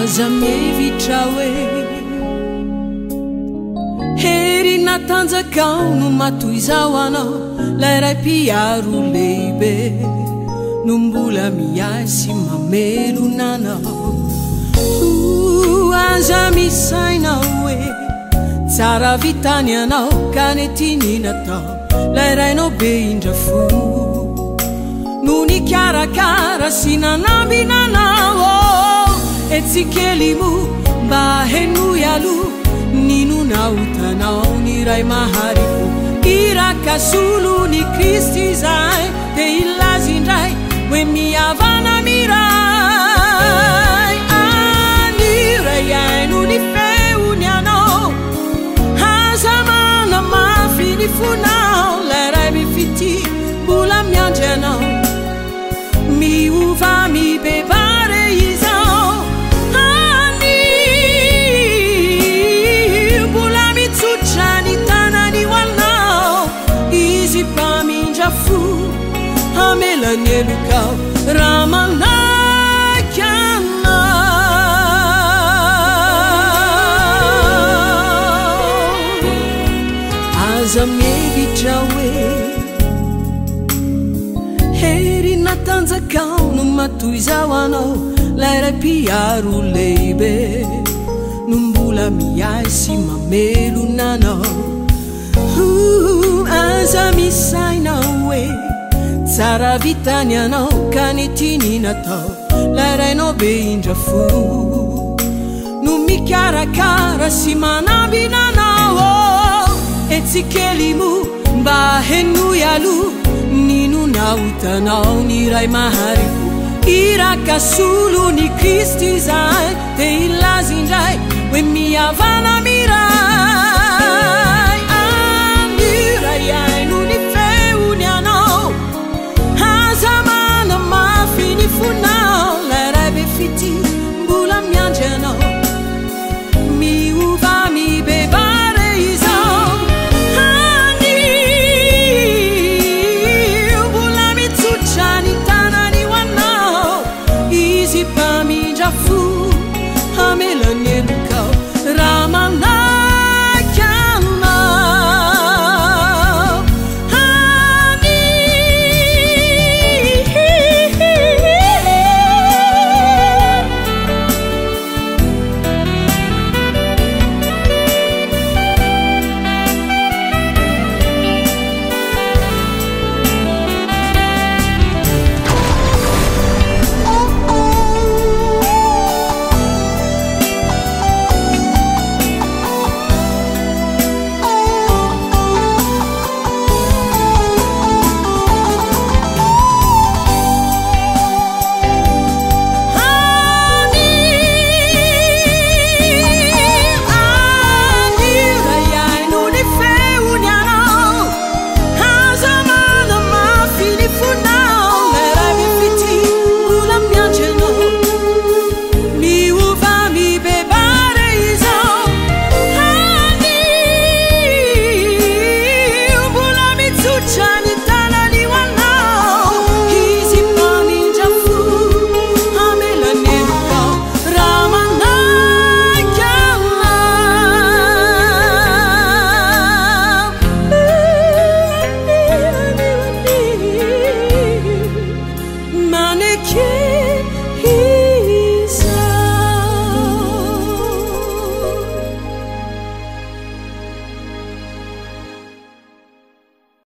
aza mihevitra hoe hery natanjakao no matoy zao anao lay ray mpiaro lehibe no mbola miasy mamelonanao aza misainao hoe tsara vitany anao ka netiny natao lay rainao be indrafo no nikarakara sy nanambinanao etsikely mo mba henoy alo ninonaotanao ny ray mahariko irakasolo ny Kristy zay de ilazy indray hoe miavana miray aniray aino ny feony anao aza mana mafy ny fonao lay ray mifity mbola miandry anao miova mibebare izao ani mbola mitsotra ny tanany hoanao izy mpamindra fo amelany elokao raha manaky anao aza mihevitra hoe hery natanjakao no matoy zao anao lay ray mpiaro lehibe no mbola miasy mamelonanao aza misainao hoe tsara vitany anao ka netiny natao lay rainao be indrafo no mikarakara sy manambinanao etsikely mo mba henoy alo ninonaotanao ny ray mahariko irakasolo ny Kristy zay de ilazy indray hoe miavana